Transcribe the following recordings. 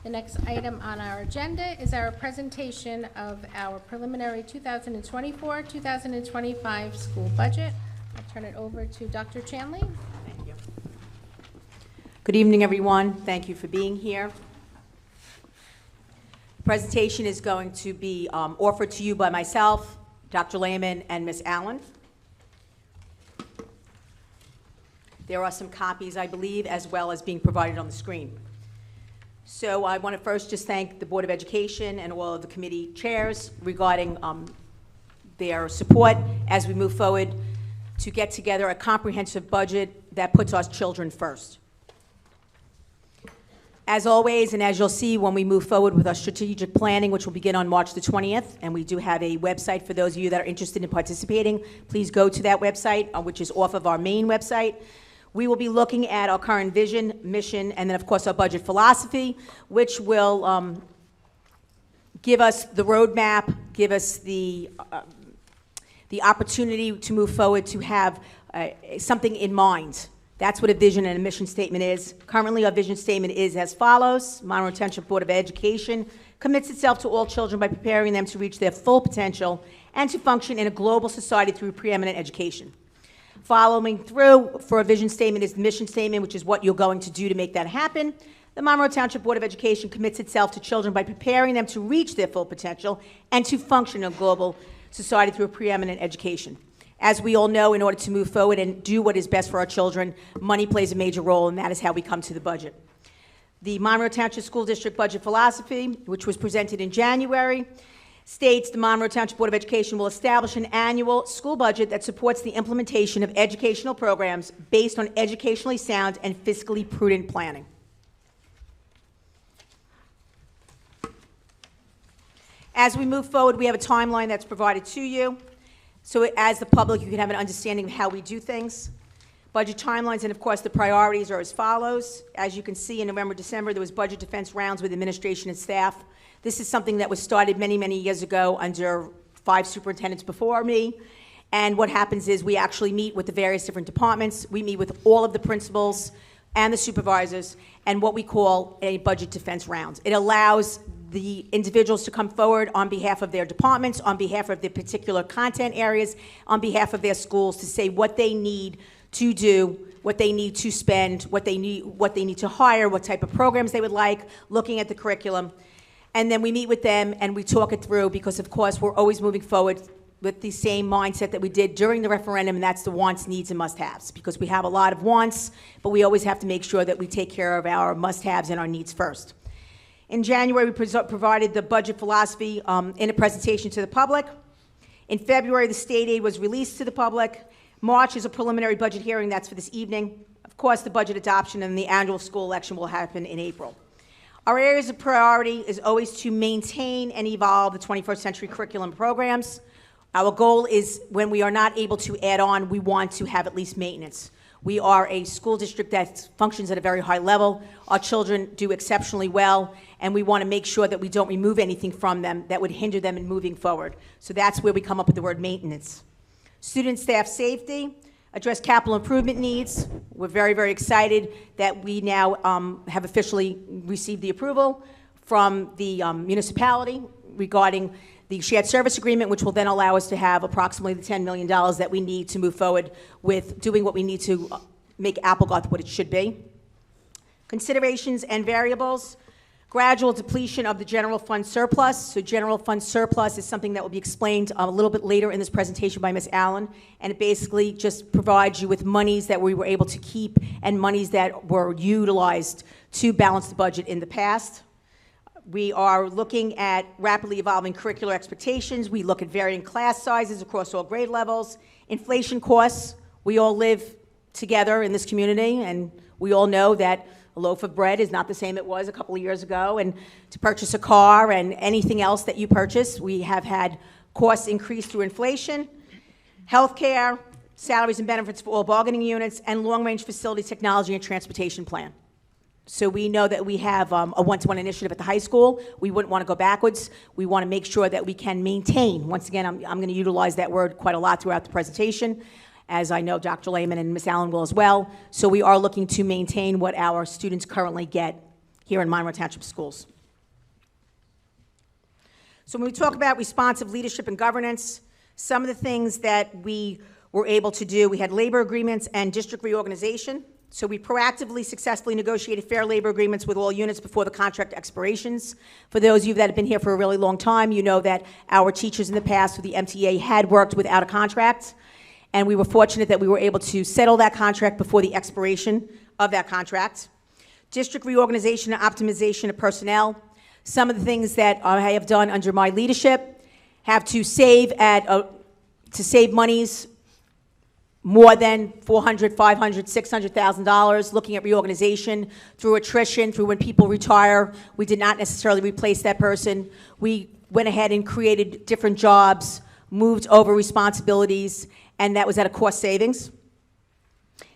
The next item on our agenda is our presentation of our preliminary 2024-2025 school budget. I'll turn it over to Dr. Chanley. Thank you. Good evening, everyone. Thank you for being here. The presentation is going to be offered to you by myself, Dr. Lehman, and Ms. Allen. There are some copies, I believe, as well as being provided on the screen. So I want to first just thank the Board of Education and all of the committee chairs regarding their support as we move forward to get together a comprehensive budget that puts our children first. As always, and as you'll see when we move forward with our strategic planning, which will begin on March the 20th, and we do have a website for those of you that are interested in participating, please go to that website, which is off of our main website. We will be looking at our current vision, mission, and then, of course, our budget philosophy, which will give us the roadmap, give us the opportunity to move forward to have something in mind. That's what a vision and a mission statement is. Currently, our vision statement is as follows. Monroe Township Board of Education commits itself to all children by preparing them to reach their full potential and to function in a global society through preeminent education. Following through for a vision statement is the mission statement, which is what you're going to do to make that happen. The Monroe Township Board of Education commits itself to children by preparing them to reach their full potential and to function in a global society through a preeminent education. As we all know, in order to move forward and do what is best for our children, money plays a major role, and that is how we come to the budget. The Monroe Township School District Budget Philosophy, which was presented in January, states the Monroe Township Board of Education will establish an annual school budget that supports the implementation of educational programs based on educationally sound and fiscally prudent planning. As we move forward, we have a timeline that's provided to you. So as the public, you can have an understanding of how we do things. Budget timelines and, of course, the priorities are as follows. As you can see, in November, December, there was budget defense rounds with administration and staff. This is something that was started many, many years ago under 5 superintendents before me. And what happens is we actually meet with the various different departments. We meet with all of the principals and the supervisors and what we call a budget defense round. It allows the individuals to come forward on behalf of their departments, on behalf of their particular content areas, on behalf of their schools to say what they need to do, what they need to spend, what they need to hire, what type of programs they would like, looking at the curriculum. And then we meet with them and we talk it through because, of course, we're always moving forward with the same mindset that we did during the referendum, and that's the wants, needs, and must-haves, because we have a lot of wants, but we always have to make sure that we take care of our must-haves and our needs first. In January, we provided the budget philosophy in a presentation to the public. In February, the state aid was released to the public. March is a preliminary budget hearing. That's for this evening. Of course, the budget adoption and the annual school election will happen in April. Our areas of priority is always to maintain and evolve the 21st century curriculum programs. Our goal is when we are not able to add on, we want to have at least maintenance. We are a school district that functions at a very high level. Our children do exceptionally well, and we want to make sure that we don't remove anything from them that would hinder them in moving forward. So that's where we come up with the word maintenance. Student staff safety, address capital improvement needs. We're very, very excited that we now have officially received the approval from the municipality regarding the shared service agreement, which will then allow us to have approximately the $10 million that we need to move forward with doing what we need to make Applegarth what it should be. Considerations and variables, gradual depletion of the general fund surplus. So general fund surplus is something that will be explained a little bit later in this presentation by Ms. Allen, and it basically just provides you with monies that we were able to keep and monies that were utilized to balance the budget in the past. We are looking at rapidly evolving curricular expectations. We look at varying class sizes across all grade levels. Inflation costs. We all live together in this community, and we all know that a loaf of bread is not the same it was a couple of years ago. And to purchase a car and anything else that you purchase, we have had costs increase through inflation. Healthcare, salaries and benefits for all bargaining units, and long-range facility technology and transportation plan. So we know that we have a one-to-one initiative at the high school. We wouldn't want to go backwards. We want to make sure that we can maintain. Once again, I'm going to utilize that word quite a lot throughout the presentation, as I know Dr. Lehman and Ms. Allen will as well. So we are looking to maintain what our students currently get here in Monroe Township schools. So when we talk about responsive leadership and governance, some of the things that we were able to do, we had labor agreements and district reorganization. So we proactively, successfully negotiated fair labor agreements with all units before the contract expirations. For those of you that have been here for a really long time, you know that our teachers in the past with the MTA had worked without a contract, and we were fortunate that we were able to settle that contract before the expiration of that contract. District reorganization and optimization of personnel. Some of the things that I have done under my leadership have to save monies more than $400,000, $500,000, $600,000, looking at reorganization through attrition, through when people retire. We did not necessarily replace that person. We went ahead and created different jobs, moved over responsibilities, and that was at a cost savings.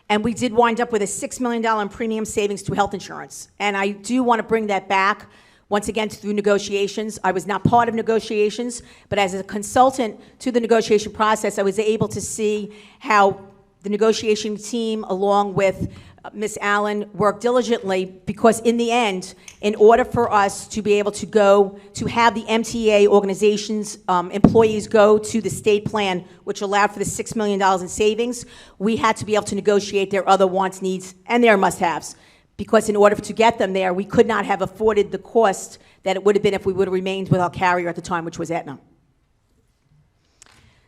And we did wind up with a $6 million in premium savings to health insurance. And I do want to bring that back, once again, through negotiations. I was not part of negotiations, but as a consultant to the negotiation process, I was able to see how the negotiation team, along with Ms. Allen, worked diligently, because in the end, in order for us to be able to go, to have the MTA organization's employees go to the state plan, which allowed for the $6 million in savings, we had to be able to negotiate their other wants, needs, and their must-haves. Because in order to get them there, we could not have afforded the cost that it would have been if we would have remained with our carrier at the time, which was Aetna.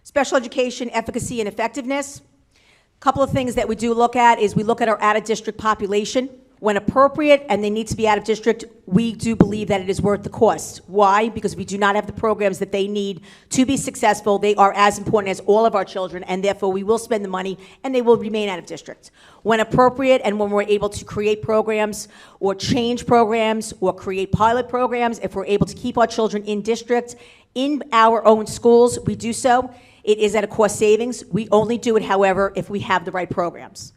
Special education efficacy and effectiveness. A couple of things that we do look at is we look at our out-of-district population. When appropriate and they need to be out of district, we do believe that it is worth the cost. Why? Because we do not have the programs that they need to be successful. They are as important as all of our children, and therefore we will spend the money and they will remain out of district. When appropriate and when we're able to create programs or change programs or create pilot programs, if we're able to keep our children in district, in our own schools, we do so. It is at a cost savings. We only do it, however, if we have the right programs.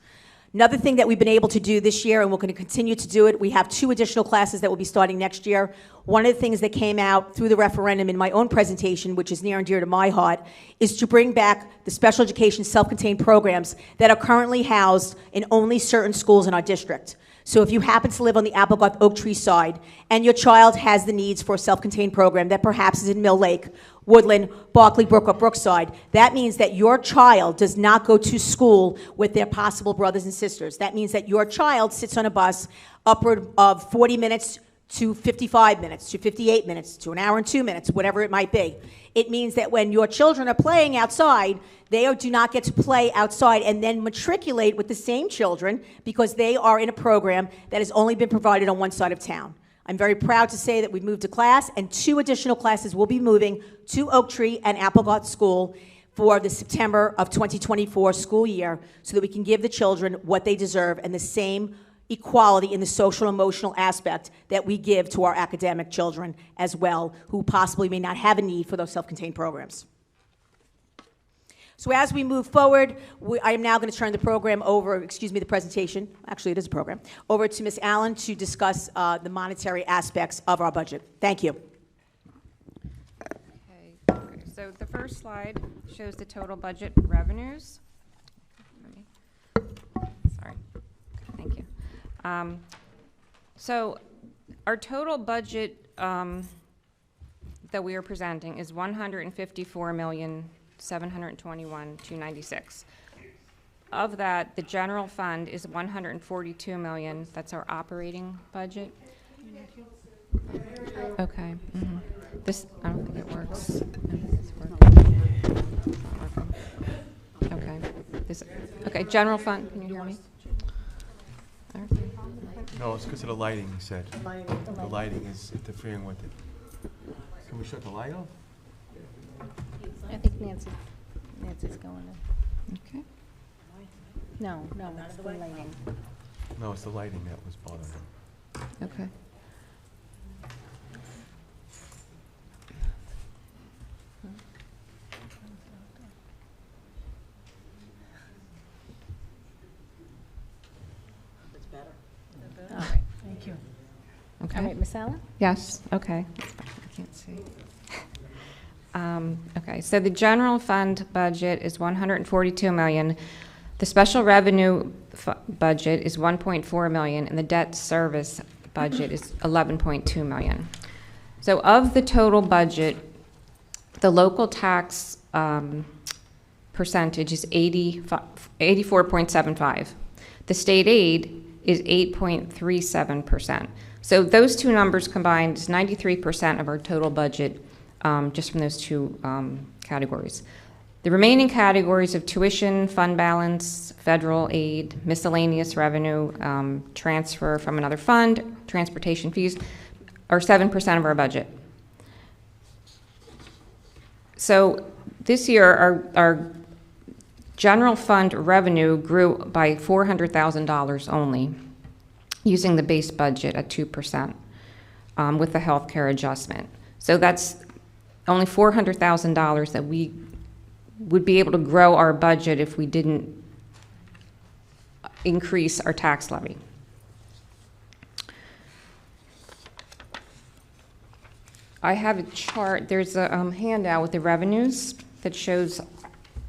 Another thing that we've been able to do this year, and we're going to continue to do it, we have 2 additional classes that will be starting next year. One of the things that came out through the referendum in my own presentation, which is near and dear to my heart, is to bring back the special education self-contained programs that are currently housed in only certain schools in our district. So if you happen to live on the Applegarth Oak Tree side and your child has the needs for a self-contained program that perhaps is in Mill Lake, Woodland, Berkeley, Brook, or Brookside, that means that your child does not go to school with their possible brothers and sisters. That means that your child sits on a bus upward of 40 minutes to 55 minutes, to 58 minutes, to an hour and 2 minutes, whatever it might be. It means that when your children are playing outside, they do not get to play outside and then matriculate with the same children because they are in a program that has only been provided on one side of town. I'm very proud to say that we've moved a class, and 2 additional classes will be moving to Oak Tree and Applegarth School for the September of 2024 school year so that we can give the children what they deserve and the same equality in the social and emotional aspect that we give to our academic children as well, who possibly may not have a need for those self-contained programs. So as we move forward, I am now going to turn the program over, the presentation, actually it is a program, over to Ms. Allen to discuss the monetary aspects of our budget. Thank you. Okay, so the first slide shows the total budget revenues. Sorry, thank you. So our total budget that we are presenting is $154,721,296. Of that, the general fund is $142 million. That's our operating budget. Okay. Mm-hmm. This, I don't think it works. Okay. Okay. General fund. Can you hear me? Okay. No, it's because of the lighting, he said. The lighting is interfering with it. Can we shut the light off? I think Nancy's going to. Okay. No, it's the lighting. No, it's the lighting that was bothering him. Okay. All right, thank you. Okay. All right, Ms. Allen? Yes, okay. I can't see. Okay, so the general fund budget is $142 million. The special revenue budget is $1.4 million, and the debt service budget is $11.2 million. So of the total budget, The local tax percentage is 84.75. The state aid is 8.37%. So those two numbers combined is 93% of our total budget, just from those two categories. The remaining categories of tuition, fund balance, federal aid, miscellaneous revenue, transfer from another fund, transportation fees, are 7% of our budget. So this year, our general fund revenue grew by $400,000 only, using the base budget at 2%, with the healthcare adjustment. So that's only $400,000 that we would be able to grow our budget if we didn't increase our tax levy. I have a chart, there's a handout with the revenues that shows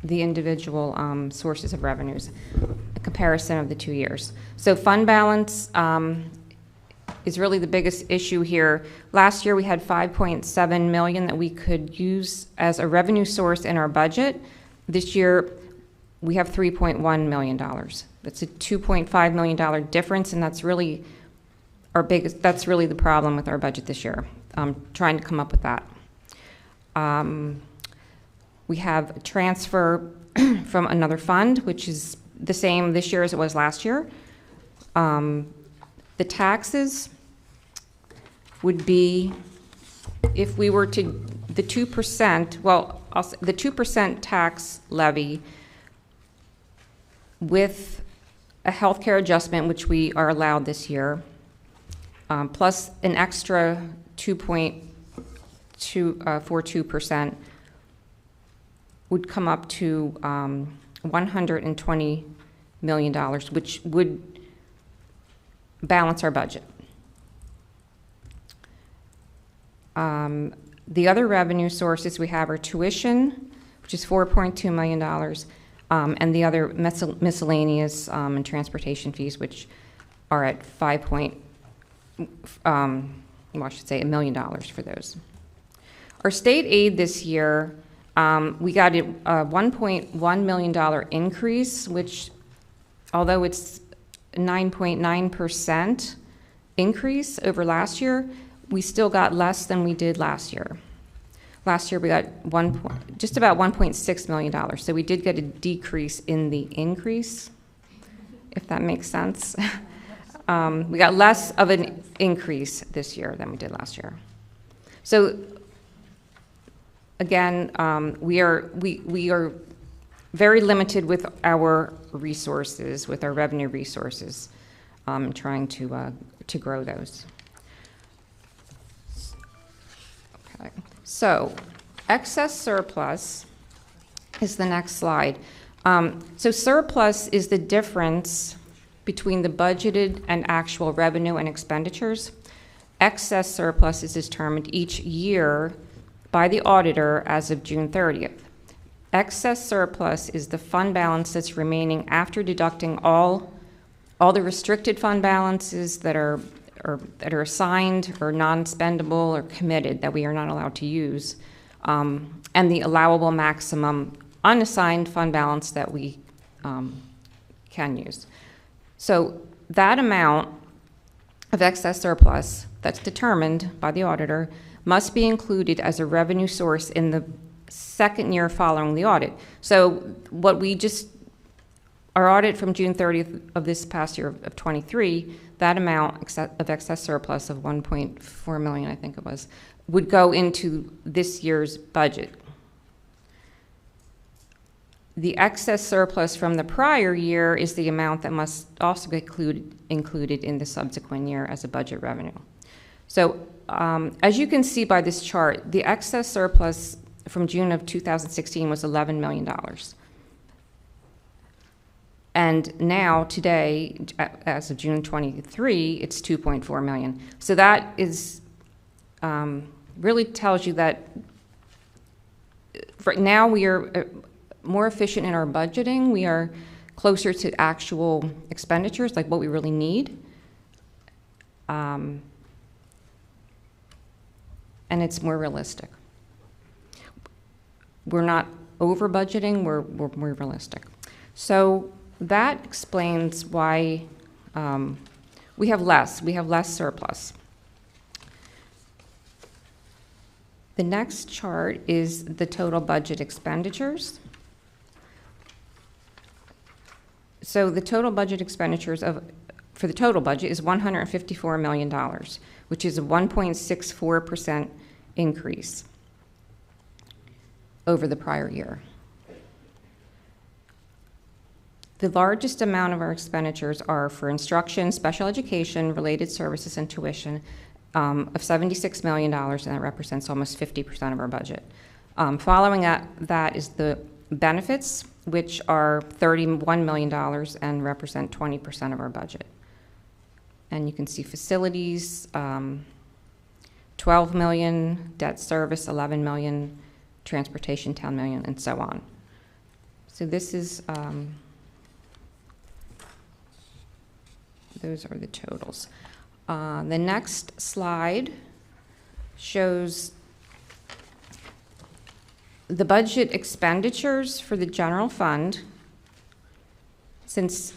the individual sources of revenues, a comparison of the 2 years. So fund balance is really the biggest issue here. Last year we had $5.7 million that we could use as a revenue source in our budget. This year we have $3.1 million. That's a $2.5 million difference, and that's really that's really the problem with our budget this year. Trying to come up with that. We have a transfer from another fund, which is the same this year as it was last year. The taxes would be, if we were to, the 2%, well, the 2% tax levy with a healthcare adjustment, which we are allowed this year, plus an extra 2.42% would come up to $120 million, which would balance our budget. The other revenue sources we have are tuition, which is $4.2 million, and the other miscellaneous and transportation fees, which are at I should say $1 million for those. Our state aid this year, we got a $1.1 million increase, which, although it's 9.9% increase over last year, we still got less than we did last year. Last year we got just about $1.6 million, so we did get a decrease in the increase, if that makes sense. We got less of an increase this year than we did last year. So again, we are very limited with our resources, with our revenue resources, trying to grow those. Okay. So excess surplus is the next slide. So surplus is the difference between the budgeted and actual revenue and expenditures. Excess surplus is determined each year by the auditor as of June 30th. Excess surplus is the fund balance that's remaining after deducting all the restricted fund balances that are assigned or non-spendable or committed that we are not allowed to use, and the allowable maximum unassigned fund balance that we can use. So that amount of excess surplus that's determined by the auditor must be included as a revenue source in the second year following the audit. So what we just, our audit from June 30th of this past year of 23, that amount of excess surplus of 1.4 million, I think it was, would go into this year's budget. The excess surplus from the prior year is the amount that must also be included in the subsequent year as a budget revenue. So as you can see by this chart, the excess surplus from June of 2016 was $11 million. And now, today, as of June 23, it's 2.4 million. So that is, really tells you that right now we are more efficient in our budgeting. We are closer to actual expenditures, like what we really need. And it's more realistic. we're not over budgeting, we're realistic. So that explains why we have less surplus. The next chart is the total budget expenditures. So the total budget expenditures for the total budget is $154 million, which is a 1.64% increase over the prior year. The largest amount of our expenditures are for instruction, special education, related services, and tuition of $76 million, and that represents almost 50% of our budget. Following that is the benefits, which are $31 million and represent 20% of our budget. And you can see facilities, $12 million, debt service, $11 million, transportation, $10 million, and so on. So this is, those are the totals. The next slide shows the budget expenditures for the general fund since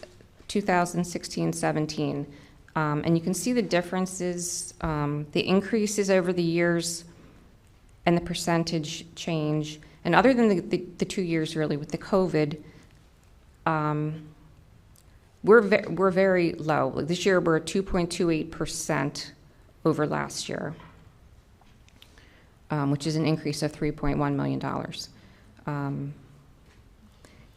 2016-17. And you can see the differences, the increases over the years, and the percentage change. And other than the 2 years, really, with the COVID, we're very low. Like this year, we're at 2.28% over last year, which is an increase of $3.1 million. In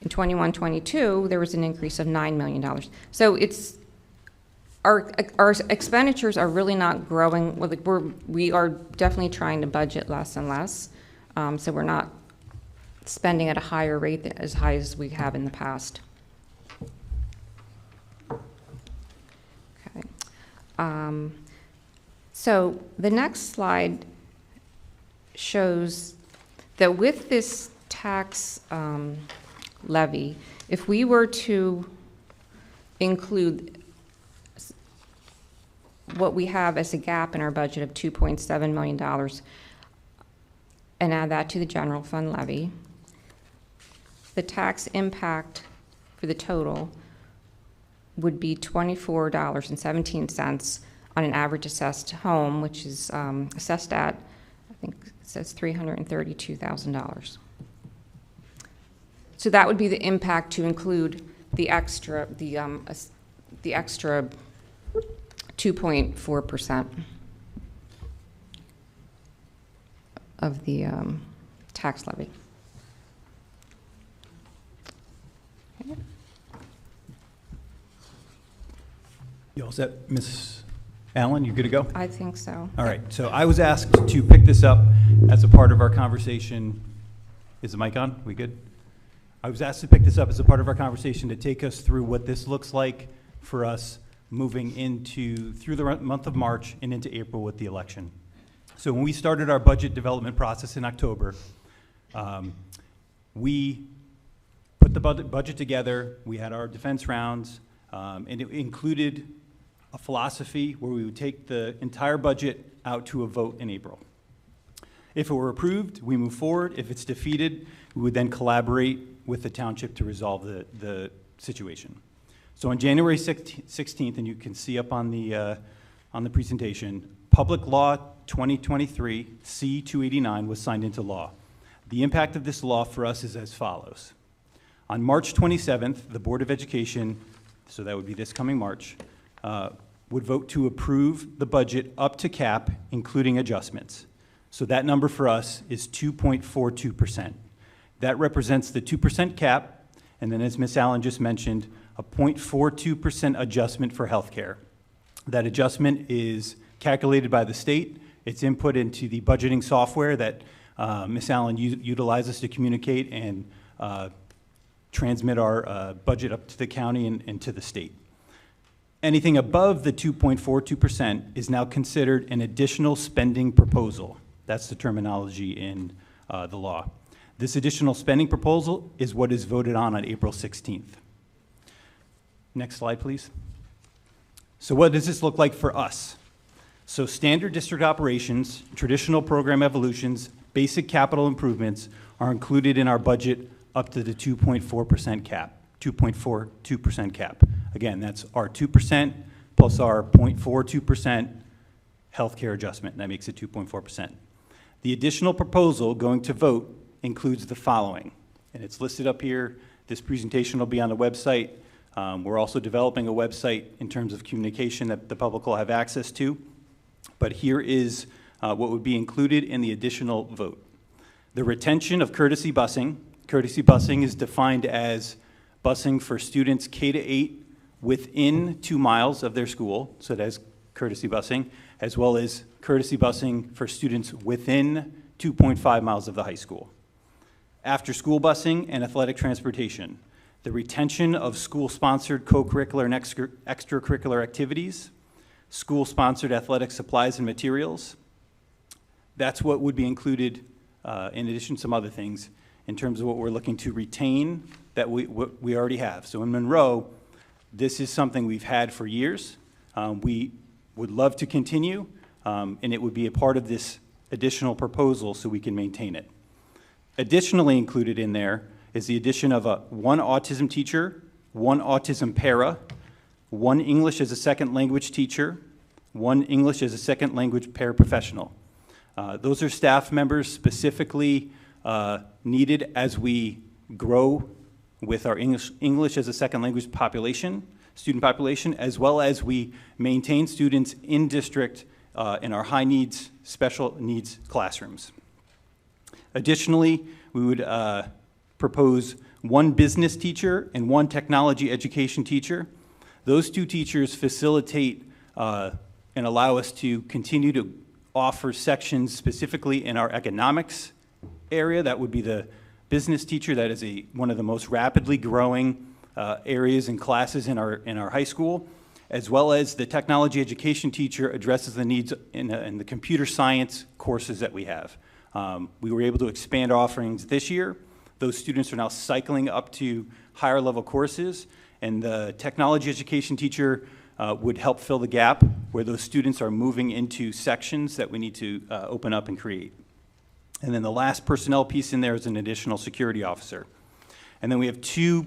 21-22, there was an increase of $9 million. So it's our expenditures are really not growing. Well, like we are definitely trying to budget less and less. So we're not spending at a higher rate as high as we have in the past. Okay. So the next slide shows that with this tax levy, if we were to include what we have as a gap in our budget of $2.7 million and add that to the general fund levy, the tax impact for the total would be $24.17 on an average assessed home, which is assessed at, I think it says $332,000. So that would be the impact to include the extra 2.4% of the tax levy. Okay. You all set, Ms. Allen? You good to go? I think so. All right. So I was asked to pick this up as a part of our conversation. Is the mic on? We good? I was asked to pick this up as a part of our conversation to take us through what this looks like for us moving through the month of March and into April with the election. So when we started our budget development process in October, we put the budget together. We had our defense rounds, and it included a philosophy where we would take the entire budget out to a vote in April. If it were approved, we move forward. If it's defeated, we would then collaborate with the township to resolve the situation. So on January 16th, and you can see up on the presentation, Public Law 2023 C-289 was signed into law. The impact of this law for us is as follows. On March 27th, the Board of Education, so that would be this coming March, would vote to approve the budget up to cap, including adjustments. So that number for us is 2.42%. That represents the 2% cap, and then as Ms. Allen just mentioned, a 0.42% adjustment for healthcare. That adjustment is calculated by the state. It's input into the budgeting software that Ms. Allen utilizes to communicate and transmit our budget up to the county and to the state. Anything above the 2.42% is now considered an additional spending proposal. That's the terminology in the law. This additional spending proposal is what is voted on April 16th. Next slide, please. So what does this look like for us? So standard district operations, traditional program evolutions, Basic capital improvements are included in our budget up to the 2.4% cap, 2.42% cap. Again, that's our 2% plus our 0.42% healthcare adjustment, and that makes it 2.4%. The additional proposal going to vote includes the following, and it's listed up here. This presentation will be on the website. We're also developing a website in terms of communication that the public will have access to. But here is what would be included in the additional vote. The retention of courtesy busing. Courtesy busing is defined as busing for students K to 8 within 2 miles of their school, so that's courtesy busing, as well as courtesy busing for students within 2.5 miles of the high school. After school busing and athletic transportation. The retention of school-sponsored co-curricular and extracurricular activities, school-sponsored athletic supplies and materials. That's what would be included, in addition to some other things, in terms of what we're looking to retain that we already have. So in Monroe, this is something we've had for years. We would love to continue, and it would be a part of this additional proposal so we can maintain it. Additionally included in there is the addition of one autism teacher, one autism para, one English as a second language teacher, one English as a second language paraprofessional. Those are staff members specifically needed as we grow with our English as a second language population, student population, as well as we maintain students in district in our high needs, special needs classrooms. Additionally, we would propose one business teacher and one technology education teacher. Those two teachers facilitate and allow us to continue to offer sections specifically in our economics area. That would be the business teacher. That is one of the most rapidly growing areas and classes in our high school, as well as the technology education teacher addresses the needs in the computer science courses that we have. We were able to expand offerings this year. Those students are now cycling up to higher level courses, and the technology education teacher would help fill the gap where those students are moving into sections that we need to open up and create. And then the last personnel piece in there is an additional security officer. And then we have two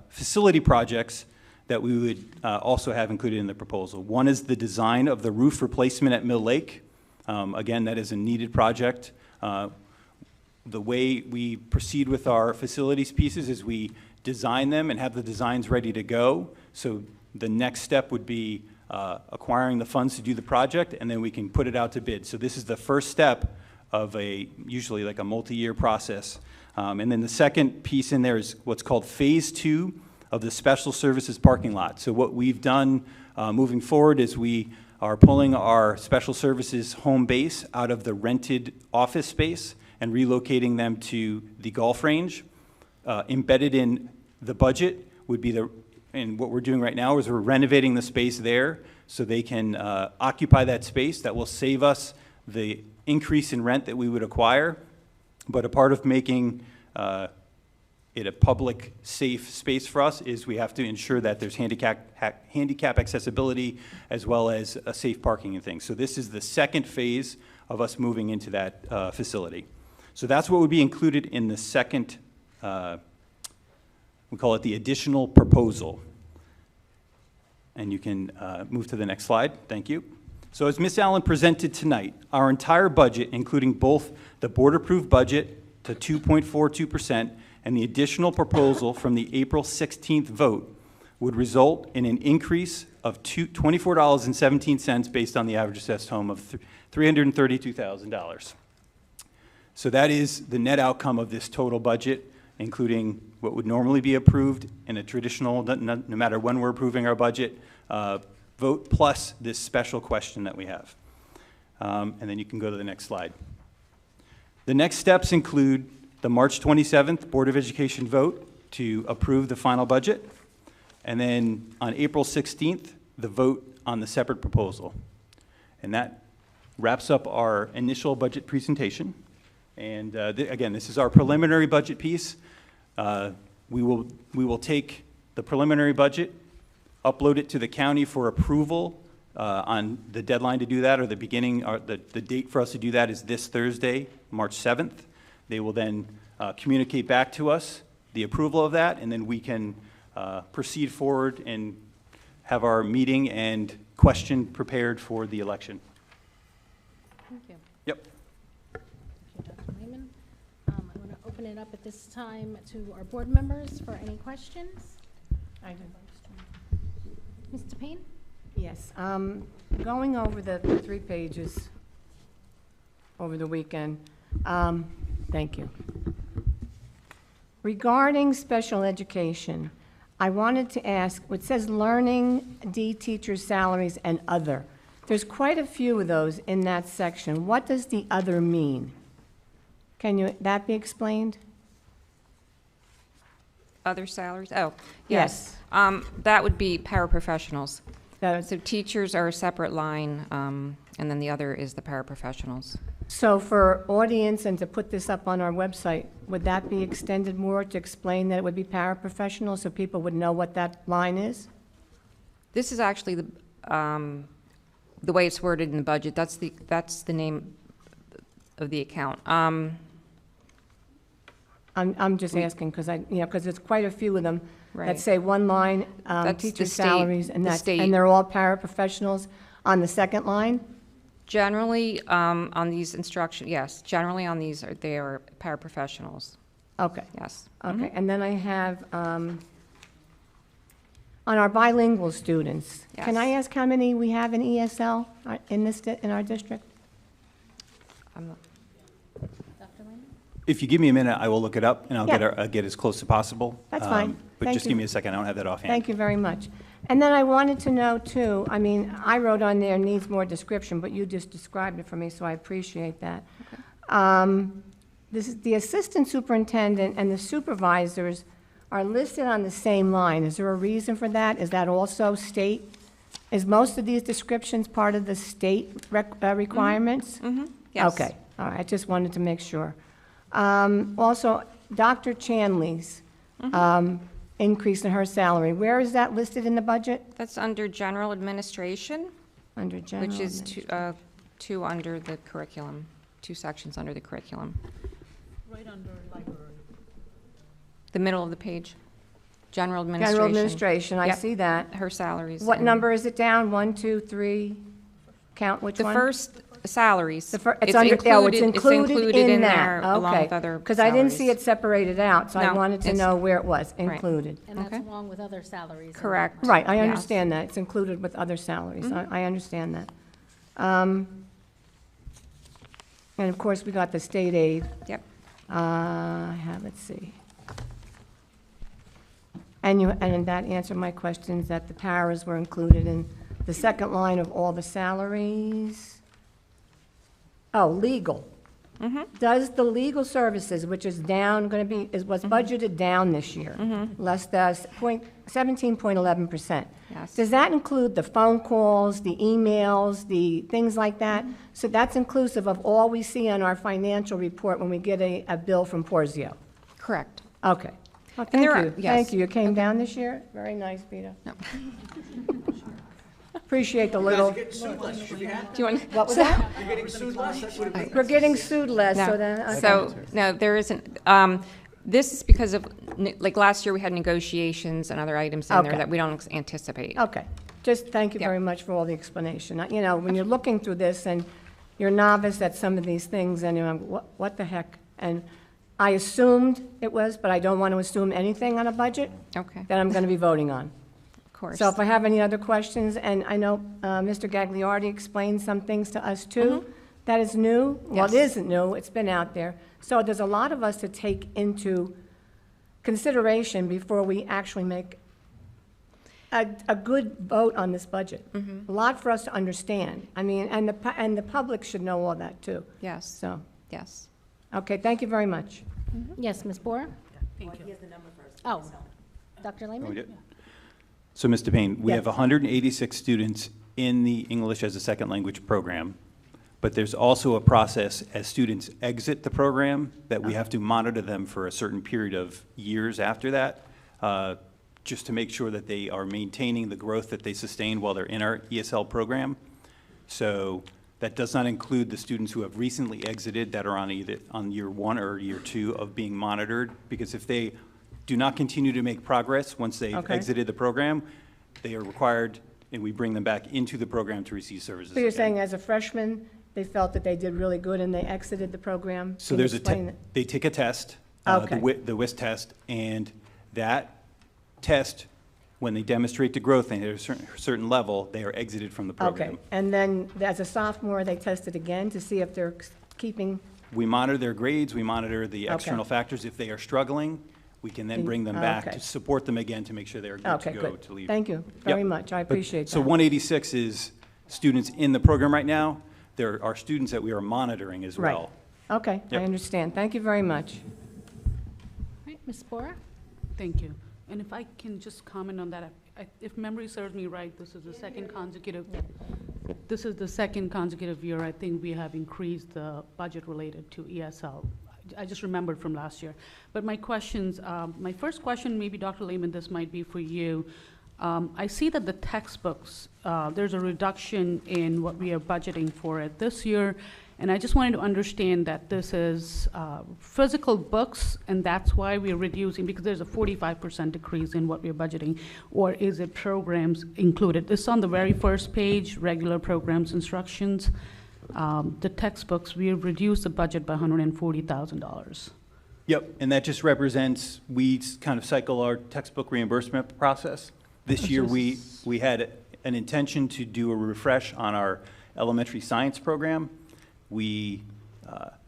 facility projects that we would also have included in the proposal. One is the design of the roof replacement at Mill Lake. Again, that is a needed project. The way we proceed with our facilities pieces is we design them and have the designs ready to go. So the next step would be acquiring the funds to do the project, and then we can put it out to bid. So this is the first step of usually like a multi-year process. And then the second piece in there is what's called phase 2 of the special services parking lot. So what we've done moving forward is we are pulling our special services home base out of the rented office space and relocating them to the golf range. Embedded in the budget would be and what we're doing right now is we're renovating the space there so they can occupy that space. That will save us the increase in rent that we would acquire. But a part of making it a public, safe space for us is we have to ensure that there's handicap accessibility as well as safe parking and things. So this is the second phase of us moving into that facility. So that's what would be included in the second, we call it the additional proposal. And you can move to the next slide. Thank you. So as Ms. Allen presented tonight, our entire budget, including both the board-approved budget to 2.42% and the additional proposal from the April 16th vote, would result in an increase of $24.17 based on the average assessed home of $332,000. So that is the net outcome of this total budget, including what would normally be approved in a traditional, no matter when we're approving our budget, vote plus this special question that we have. And then you can go to the next slide. The next steps include the March 27th Board of Education vote to approve the final budget, and then on April 16th, the vote on the separate proposal. And that wraps up our initial budget presentation. And again, this is our preliminary budget piece. We will take the preliminary budget, upload it to the county for approval on the deadline to do that, or the beginning, or the date for us to do that is this Thursday, March 7th. They will then communicate back to us the approval of that, and then we can proceed forward and have our meeting and question prepared for the election. Thank you. Yep. Thank you, Dr. Lehman. I want to open it up at this time to our board members for any questions. I do. Mr. Payne? Yes, going over the 3 pages over the weekend, thank you. Regarding special education, I wanted to ask, it says learning D teachers' salaries and other. There's quite a few of those in that section. What does the other mean? Can that be explained? Other salaries? Oh, Yes. yes. That would be paraprofessionals. That- So teachers are a separate line, and then the other is the paraprofessionals. So for audience and to put this up on our website, would that be extended more to explain that it would be paraprofessional so people would know what that line is? This is actually the way it's worded in the budget. That's the name of the account. I'm just asking because because there's quite a few of them that Right. say one line, That's the teacher state- salaries, and the that's, state. and they're all paraprofessionals on the second line? Generally, on these yes, generally on these, they are paraprofessionals, Okay, yes. okay. And then I have, on our bilingual students, can I Yes. ask how many we have in ESL in our district? I'm not- Dr. Lehman? If you give me a minute, I will look it up, and I'll Yeah. get as close as possible. That's fine. But Thank just you. give me a second, I don't have that offhand. Thank you very much. And then I wanted to know, too, I mean, I wrote on there needs more description, but you just described it for me, so I appreciate that. This is the assistant superintendent and the supervisors are listed on the same line. Is there a reason for that? Is that also state? Is most of these descriptions part of the state requirements? Yes. Okay, all right, I just wanted to make sure. Also, Dr. Chanley's increase in her salary, where is that listed in the budget? That's under general administration, Under general. which is administration. two under the curriculum, 2 sections under the curriculum. Right under library. The middle of the page, general administration. General administration, I Yep. see that. Her salaries. What and- number is it down? 1, 2, 3? Count which The one? first salaries. It's included in that. there along Okay. with other Because I didn't see salaries. it separated out, so I No, wanted to it's- know where it was, Right. included. And that's Okay. along with other salaries. in that Correct. line. Right, I Yes. understand that. It's included with other salaries. Mm-hmm. I understand that. And of course, we got the state aid. Yep. Let's see. And that answered my questions, that the paras were included in the second line of all the salaries. Oh, legal. Does the legal services, which is down, was budgeted down this year, less than 17.11%. Yes. Does that include the phone calls, the emails, the things like that? So that's inclusive of all we see on our financial report when we get a bill from Porzio? Correct. Okay. Well, And thank there are- you. yes. Thank you. You came down this year? Very nice, Vito. No. Appreciate the little, Do you want? what was that? You're getting sued less, that's what it means. We're getting sued less, so No. then, okay. So, no, there isn't. This is because of, like, last year, we had negotiations and other items in there Okay. that we don't anticipate. Okay, just thank you Yep. very much for all the explanation. You know, when you're looking through this and you're novice at some of these things, and you're like, what the heck? And I assumed it was, but I don't want to assume anything on a budget Okay, that I'm going to be voting on. of course. So if I have any other questions, and I know Mr. Gagliardi explained some things to us too, that is new. Well, it Yes. isn't new, it's been out there. So there's a lot of us to take into consideration before we actually make a good vote on this budget. A lot for us to understand. I mean, and the public should know all that too. Yes, So, yes. okay, thank you very much. Yes, Ms. Boer? Thank you. Oh, Dr. Lehman? We did. So, Mr. Payne, we Yes. have 186 students in the English as a second language program, but there's also a process as students exit the program that we have to monitor them for a certain period of years after that just to make sure that they are maintaining the growth that they sustained while they're in our ESL program. So that does not include the students who have recently exited that are on either on year 1 or year 2 of being monitored, because if they do not continue to make progress once they've Okay. exited the program, they are required, and we bring them back into the program to receive services So you're again. saying as a freshman, they felt that they did really good and they exited the program? So Can you there's explain it? they take a test, Okay. the WIS test, and that test, when they demonstrate the growth and at a certain level, they are exited from the program. Okay, and then as a sophomore, they tested again to see if they're keeping, We monitor their grades, we monitor the Okay. external factors. If they are struggling, we can then bring them back Okay. to support them again to make sure they're good to okay, go good. to leave. Thank you very Yep. much, I But- appreciate that. So 186 is students in the program right now. There are students that we are monitoring as Right. well. Okay, I Yep. understand. Thank you very much. All right, Ms. Spora? Thank you. And if I can just comment on that, if memory serves me right, this is the second consecutive year, I think we have increased the budget related to ESL. I just remembered from last year. But my questions, my first question, maybe Dr. Lehman, this might be for you. I see that the textbooks, there's a reduction in what we are budgeting for it this year, and I just wanted to understand that this is physical books, and that's why we're reducing, because there's a 45% decrease in what we're budgeting, or is it programs included? This is on the very first page, regular programs instructions. The textbooks, we have reduced the budget by $140,000. Yep, and that just represents, we kind of cycle our textbook reimbursement process. This year, we had an intention to do a refresh on our elementary science program. We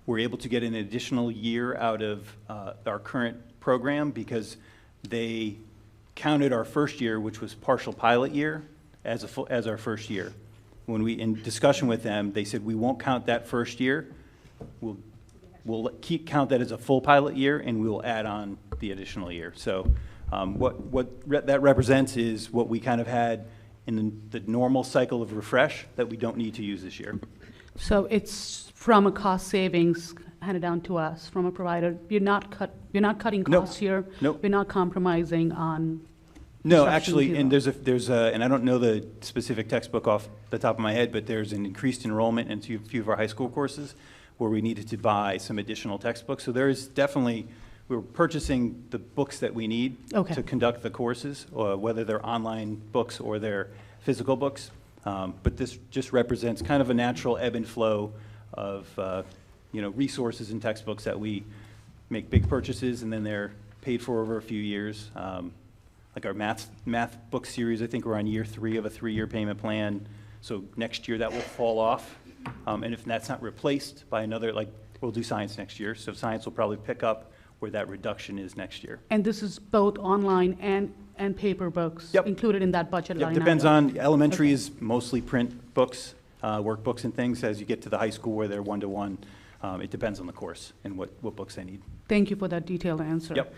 were able to get an additional year out of our current program because they counted our first year, which was partial pilot year, as our first year. When we, in discussion with them, they said, we won't count that first year. We'll count that as a full pilot year, and we will add on the additional year. So that represents is what we kind of had in the normal cycle of refresh that we don't need to use this year. So it's from a cost savings handed down to us from a provider. You're not cutting Nope. costs here? Nope. We're not compromising on? No, instruction actually, either. and there's a, and I don't know the specific textbook off the top of my head, but there's an increased enrollment into a few of our high school courses where we needed to buy some additional textbooks. So there is definitely, we're purchasing the books that we need Okay. to conduct the courses, whether they're online books or they're physical books. But this just represents kind of a natural ebb and flow of, resources and textbooks that we make big purchases and then they're paid for over a few years. Like our math book series, I think we're on year 3 of a 3-year payment plan. So next year that will fall off. And if that's not replaced by another, like we'll do science next year. So science will probably pick up where that reduction is next year. And this is both online and paper books? Yep. Included in that budget line It depends item? on, elementary Okay. is mostly print books, workbooks and things. As you get to the high school where they're one-to-one, it depends on the course and what books they need. Thank you for that detailed answer. Yep.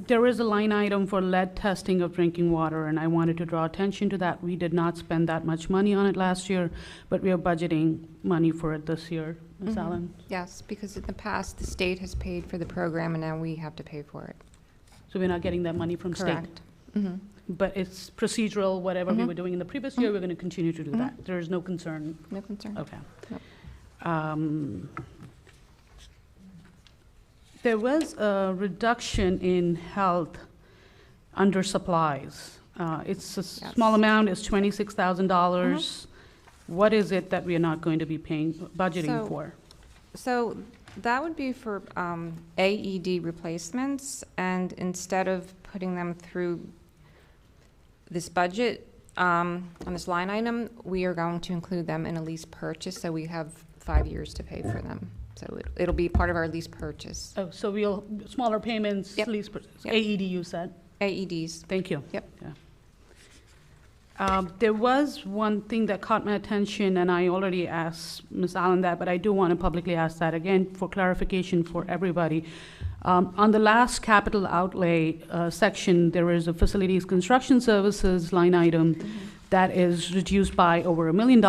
There is a line item for lead testing of drinking water, and I wanted to draw attention to that. We did not spend that much money on it last year, but we are budgeting money for it this year. Ms. Mhm. Allen? Yes, because in the past, the state has paid for the program, and now we have to pay for it. So we're not getting that money from state? Correct. Mhm. But it's procedural, whatever we Mhm. were doing in the previous year, we're going to continue to do Mhm. that. There is no concern? No concern. Okay. Nope. There was a reduction in health under supplies. It's a Yes. small amount, it's $26,000. What is it that we are not going to be budgeting So- for? So that would be for AED replacements, and instead of putting them through this budget, on this line item, we are going to include them in a lease purchase, so we have 5 years to pay for them. So it'll be part of our lease purchase. Oh, so we'll, smaller payments, Yep. lease, Yep. AED you said? AEDs. Thank you. Yep. Yeah. There was one thing that caught my attention, and I already asked Ms. Allen that, but I do want to publicly ask that again for clarification for everybody. On the last capital outlay section, there is a facilities construction services line item that is reduced by over $1 million.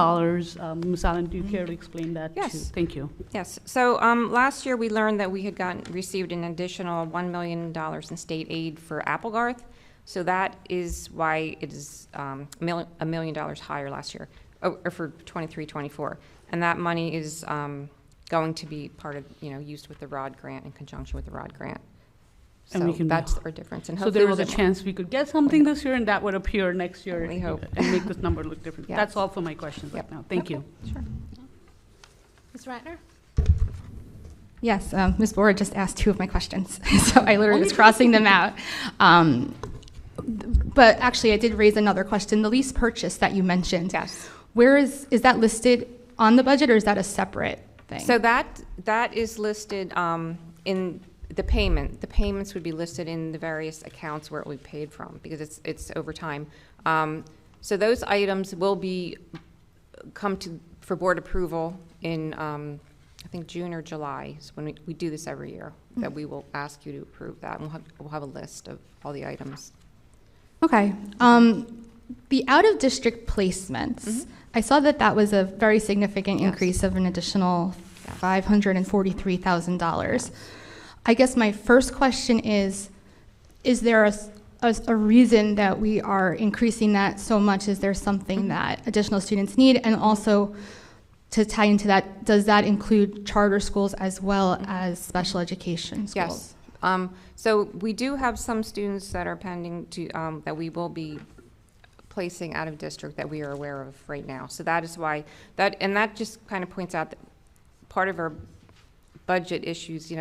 Ms. Allen, do you care to explain that too? Yes. Thank you. Yes, so last year, we learned that we had received an additional $1 million in state aid for Applegarth. So that is why it is $1 million higher last year, or for 23-24. And that money is going to be part of, used with the ROD grant in conjunction with the ROD grant. And we So can- that's our difference. And So hopefully there is a we'll get- chance we could get something this year, and that would appear next year. We hope. And make this number look different. Yes. That's all for my questions right Yep. now. Thank you. Sure. Ms. Ratner? Yes, Ms. Bora just asked two of my questions, so I literally was crossing them out. But actually, I did raise another question. The lease purchase that you mentioned. Yes. Where is that listed on the budget, or is that a separate thing? So that is listed in the payment. The payments would be listed in the various accounts where it will be paid from, because it's over time. So those items will come for board approval in, I think, June or July. So when we do this every year, that we will ask you to approve that, and we'll have a list of all the items. Okay. The out-of-district placements, I saw that was a very significant Yes. increase of an additional $543,000. I guess my first question is there a reason that we are increasing that so much? Is there something that additional students need? And also, to tie into that, does that include charter schools as well as special education schools? Yes. So we do have some students that are pending that we will be placing out of district that we are aware of right now. So that is why and that just kind of points out that part of our budget issues,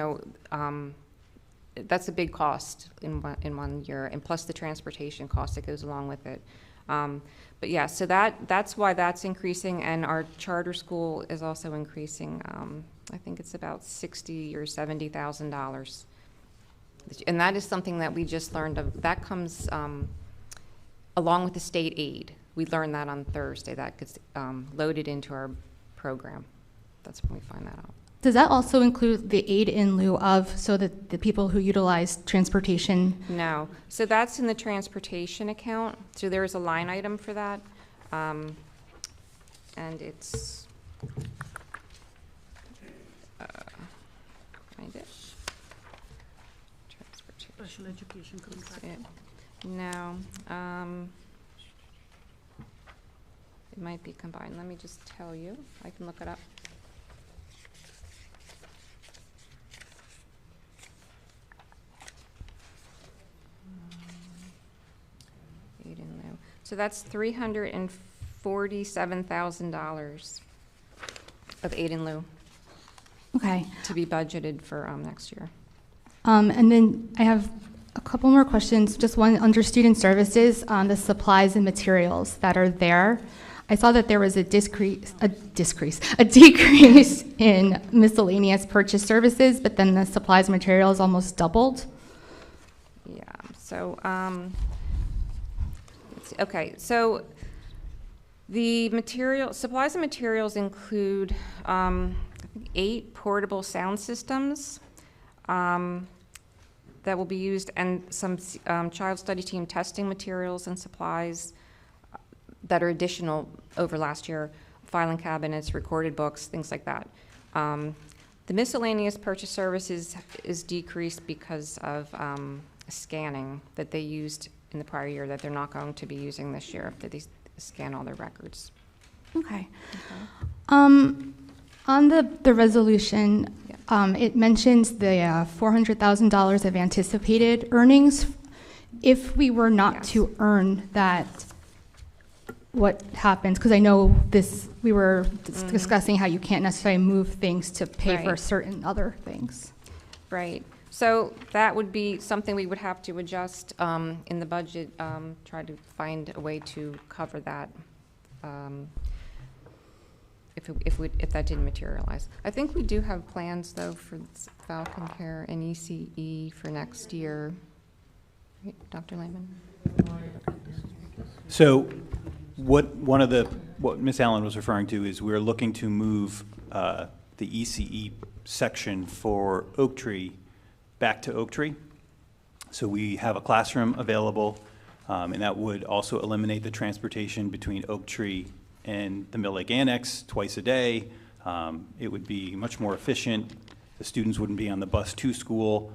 that's a big cost in 1 year, and plus the transportation cost that goes along with it. But yeah, so that's why that's increasing, and our charter school is also increasing. I think it's about $60,000 or $70,000, and that is something that we just learned of. That comes along with the state aid. We learned that on Thursday. That gets loaded into our program. That's when we find that out. Does that also include the aid in lieu of, so that the people who utilize transportation? No. So that's in the transportation account. So there is a line item for that. And it's, find it. Transportation. Special education contract. No. It might be combined. Let me just tell you. I can look it up. Aid in lieu. So that's $347,000 of aid in lieu Okay. to be budgeted for next year. And then I have a couple more questions. Just one under student services on the supplies and materials that are there. I saw that there was a decrease in miscellaneous purchase services, but then the supplies and materials almost doubled. Yeah, so, let's see. Okay, so the supplies and materials include, I think 8 portable sound systems that will be used, and some child study team testing materials and supplies that are additional over last year, filing cabinets, recorded books, things like that. The miscellaneous purchase services is decreased because of scanning that they used in the prior year that they're not going to be using this year, that they scan all their records. Okay. On the resolution, it mentions the $400,000 of anticipated earnings. If we were not Yes. to earn that, what happens? Because I know we were discussing how you can't necessarily move things to pay for Right. certain other things. Right. So that would be something we would have to adjust in the budget, try to find a way to cover that if that didn't materialize. I think we do have plans, though, for Falcon Care and ECE for next year. Right, Dr. Lehman? So what Ms. Allen was referring to is we're looking to move the ECE section for Oak Tree back to Oak Tree. So we have a classroom available And that would also eliminate the transportation between Oak Tree and the Mill Lake Annex twice a day. It would be much more efficient. The students wouldn't be on the bus to school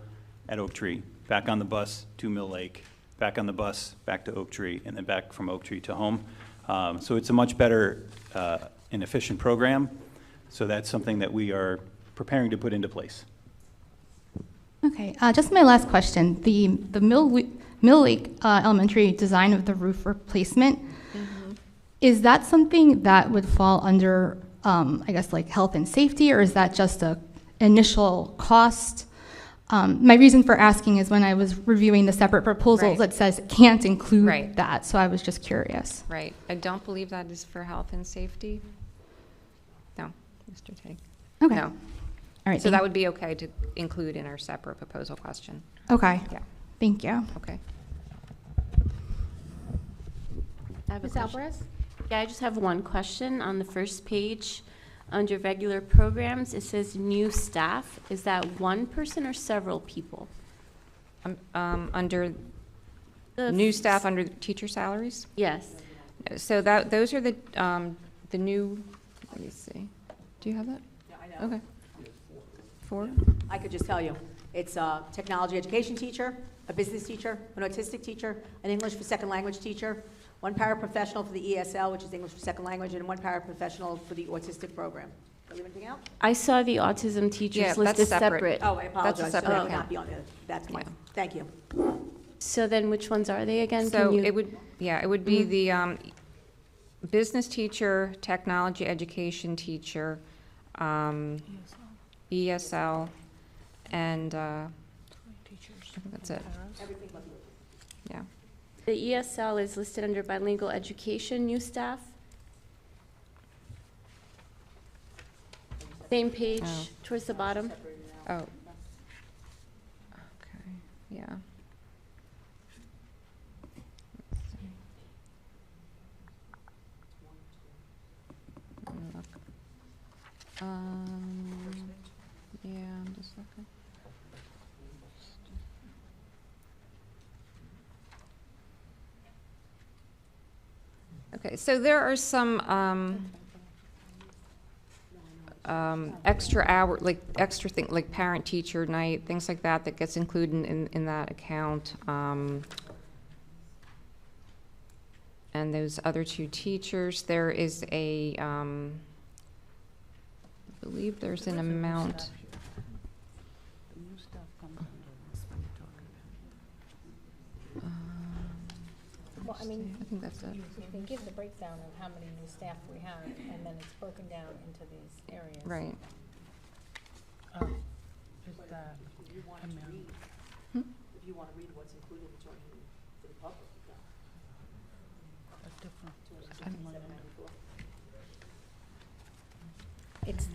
at Oak Tree, back on the bus to Mill Lake, back on the bus, back to Oak Tree, and then back from Oak Tree to home. So it's a much better and efficient program. So that's something that we are preparing to put into place. Okay, just my last question. The Mill Lake Elementary design of the roof replacement, is that something that would fall under, I guess, like health and safety, or is that just a initial cost? My reason for asking is when I was reviewing the separate proposals, Right. it says it can't include Right. that, so I was just curious. Right. I don't believe that is for health and safety. No, Mr. Tig. Okay. No. All right. So that would be okay to include in our separate proposal question. Okay. Yeah. Thank you. Okay. I have a Ms. question. Alvarez? Yeah, I just have one question. On the first page, under regular programs, it says new staff. Is that one person or several people? Under The new f- staff, under teacher salaries? Yes. So that, those are the new, let me see. Do you have that? Yeah, I know. Okay. 4? I could just tell you. It's a technology education teacher, a business teacher, an autistic teacher, an English for second language teacher, one paraprofessional for the ESL, which is English for second language, and one paraprofessional for the autistic program. Do you have anything else? I saw the autism teachers Yeah, that's listed separate. separate. Oh, I apologize. separate So that would account. not be on there. That's fine. Yeah. Thank you. So then which ones are they again? So Can you- it would, yeah, it would be the business teacher, technology education teacher, ESL, and I think that's it. Yeah. The ESL is listed under bilingual education, new staff. Same page, Oh. towards the bottom. Oh. Okay, yeah. Let's see. Let me look. Yeah, I'm just looking. Okay, so there are some extra hour, like extra thing, like parent-teacher night, things like that, that gets included in that account. And those other two teachers, there is a, I believe there's an amount. Well, I mean, I think that's it. they give the breakdown of how many new staff we have, and then it's broken down into these areas. Right. Is that If you want to read what's included, it's on for the public. a different? It's,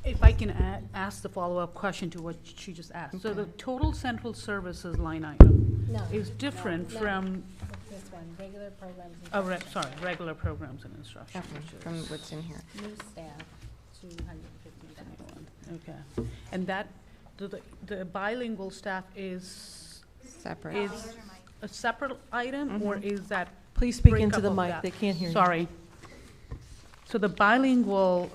If I can ask the follow-up question to what she just asked. So the Okay. total central services line item no. is different No. from, This one, regular programs and. oh, regular programs and instruction. Okay, which from is- what's in here. New staff, 250,000. Okay. And that, the bilingual staff is Separate. a separate item, or is that Please speak breakup into the of mic, that? they can't hear you. Sorry. So the bilingual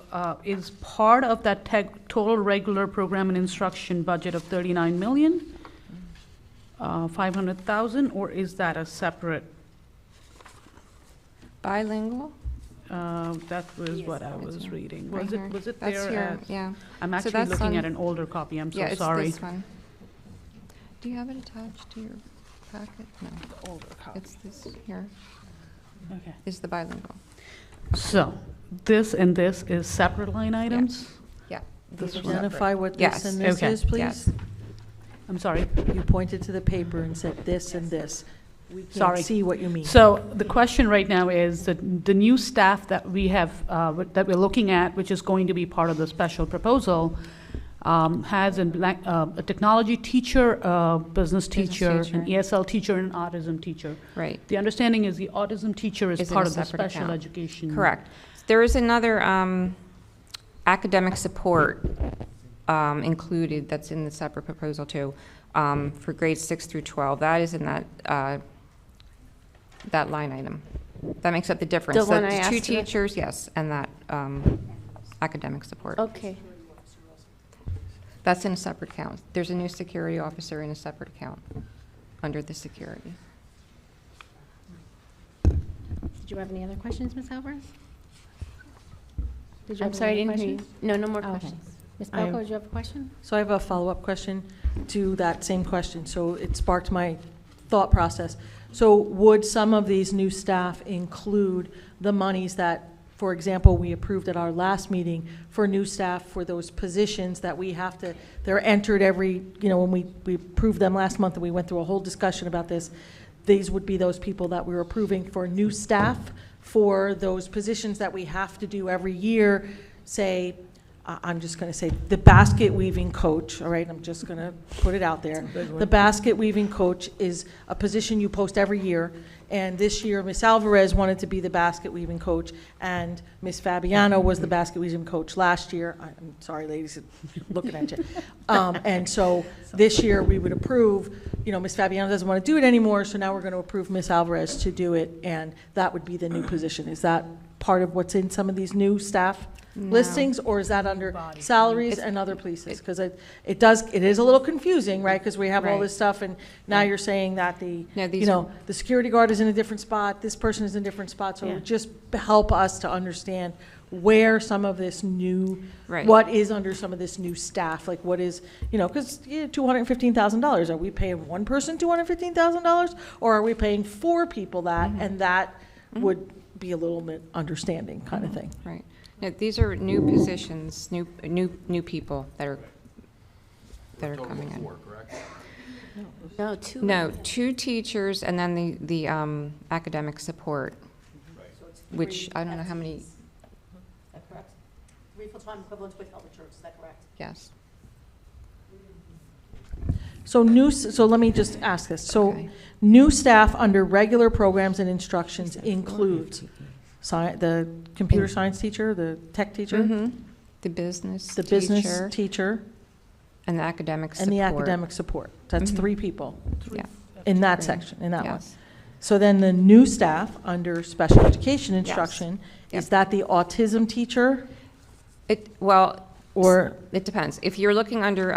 is part of that total regular program and instruction budget of 39 million, 500,000, or is that a separate? Bilingual? That was what I was reading. Right here. Was it That's there here, as? yeah. I'm So actually that's looking at on- an older copy, I'm Yeah, so it's sorry. this one. Do you have it attached to your packet? No, Older copy. it's this here, Okay. is the bilingual. So, this and this is separate line items? Yeah. This these are one. Identify what this Yes. and this Okay. is, please. Yes. I'm sorry? You pointed to the paper and said this and this. We Sorry. can't see what you mean. So the question right now is that the new staff that we have, that we're looking at, which is going to be part of the special proposal, has a technology teacher, a business teacher, teacher. an ESL teacher, and an autism teacher. Right. The understanding is the autism teacher is Is in part a of the separate special account. education. Correct. There is another academic support included that's in the separate proposal too, for grades 6 through 12. That is in that that line item. That makes up the difference. The one That I two asked about? teachers, yes, and that academic support. Okay. That's in a separate account. There's a new security officer in a separate account under the security. Did you have any other questions, Ms. Alvarez? Did you I'm have sorry, I any didn't other hear you. questions? No, no more Oh, okay. questions. Ms. I- Belko, did you have a question? So I have a follow-up question to that same question. So it sparked my thought process. So would some of these new staff include the monies that, for example, we approved at our last meeting for new staff for those positions that we have to, they're entered every, when we approved them last month and we went through a whole discussion about this, these would be those people that we were approving for new staff for those positions that we have to do every year, say, I'm just going to say the basket weaving coach, all right? I'm just going to put it out there. The basket weaving coach is a position you post every year, and this year Ms. Alvarez wanted to be the basket weaving coach, and Ms. Fabiano was the basket weaving coach last year. I'm sorry, ladies, looking at you. And so this year we would approve, Ms. Fabiano doesn't want to do it anymore, so now we're going to approve Ms. Alvarez to do it, and that would be the new position. Is that part of what's in some of these new staff listings, or is that under salaries and other places? Because it is a little confusing, right? Because we have all Right. this stuff, and now you're saying that No, these are- the security guard is in a different spot, this person is in a different spot, so it would just help us to understand where some of this new, Right. what is under some of this new staff, like what is, because $215,000, are we paying one person $215,000, or are we paying four people that, and that would be a little bit understanding kind of thing. Right. No, these are new positions, new people that are coming in. No, two. No, two teachers and then the academic support, which I don't know how many, Is that correct? 3 full-time equivalents with health insurance, is that correct? yes. So let me just ask this. So Okay. new staff under regular programs and instructions includes the computer science teacher, the tech teacher, Mhm. The business the business teacher teacher, and the academic support. and the academic support. That's Mhm. 3 people Yeah. in that Three. section, in that one. Yes. So then the new staff under special education instruction, Yep. is that the autism teacher Well, or? it depends. If you're looking under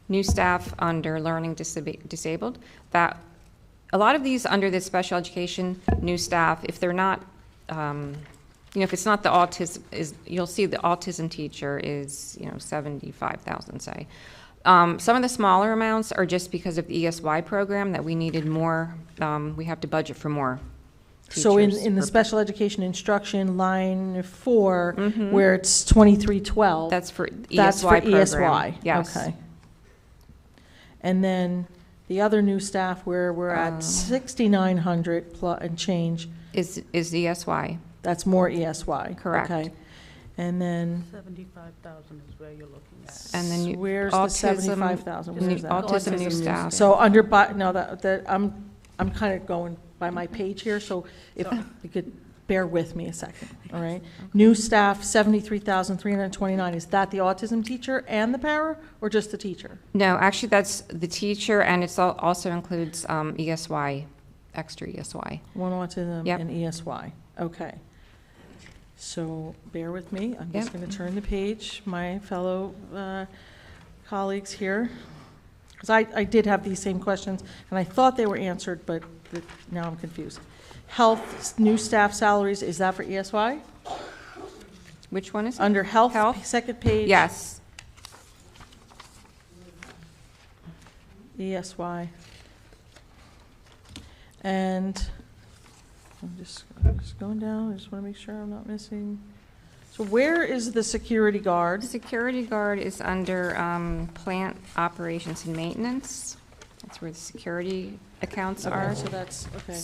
new staff under learning disabled, that a lot of these under the special education new staff, if they're not, if it's not the autism, you'll see the autism teacher is 75,000, say. Some of the smaller amounts are just because of the ESY program that we needed more. We have to budget for more. So teachers in the for- special education instruction, line 4, Mhm. where it's 2312. That's for ESY That's for program. ESY? Yes. Okay. And then the other new staff where we're at 6,900 and change, Is ESY. that's more ESY? Correct. Okay. And then 75,000 is where you're looking at. And then where's the autism- 75,000? Where's that? Autism new staff. So under, no, I'm kind of going by my page here, so if you could bear with me a second, all right? New staff, 73,329, is that the autism teacher and the para, or just the teacher? No, actually, that's the teacher, and it also includes ESY, extra ESY. One autism Yep. and ESY, okay. So bear with me, I'm just Yep. going to turn the page, my fellow colleagues here, because I did have these same questions, and I thought they were answered, but now I'm confused. Health, new staff salaries, is that for ESY? Which one is it? Under health, Health? second page? Yes. ESY. And I'm just going down, I just want to make sure I'm not missing. So where is the security guard? The security guard is under plant operations and maintenance. That's where the security accounts are. Okay, so that's, okay.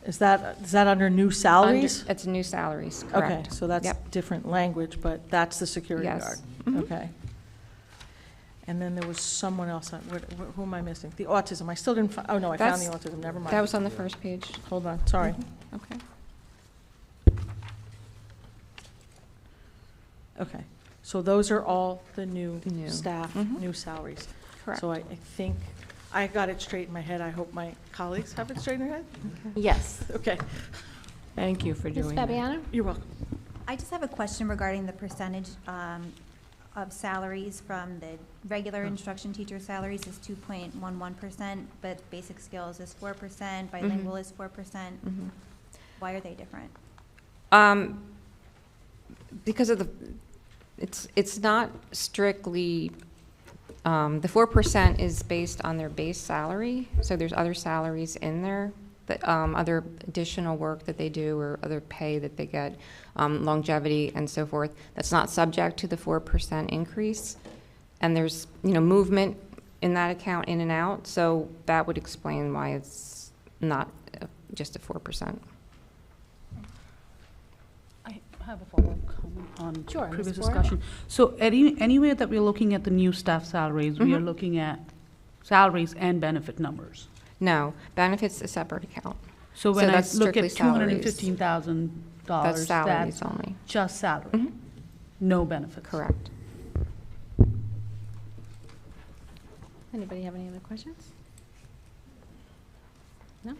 Is that under new salaries? It's new salaries, Okay, correct. so that's Yep. different language, but that's the security Yes. guard? Mhm. Okay. And then there was someone else, who am I missing? The autism, I still didn't, oh no, I found the That's- autism, never mind. That was on the first page. Hold on, sorry. Okay. Okay, so those are all the new New. staff, Mhm. new salaries. Correct. So I think, I got it straight in my head. I hope my colleagues have it straight in their head. Yes. Okay, Thank you for Ms. doing that. Fabiano? you're welcome. I just have a question regarding the percentage of salaries from the regular instruction teacher salaries is 2.11%, but basic skills is 4%, bilingual is 4%. Why are they different? Because of it's not strictly, the 4% is based on their base salary, so there's other salaries in there, that, other additional work that they do or other pay that they get, longevity and so forth, that's not subject to the 4% increase. And there's, movement in that account in and out, so that would explain why it's not just a 4%. I have a follow-up comment on Sure, Ms. previous Bora. discussion. So anyway that we're looking at the new staff salaries, we are looking at salaries and benefit numbers. No, benefits a separate account. So when I that's look strictly at salaries. $215,000, That's salaries that's only. just salary, Mhm. no benefits. Correct. Anybody have any other questions? No?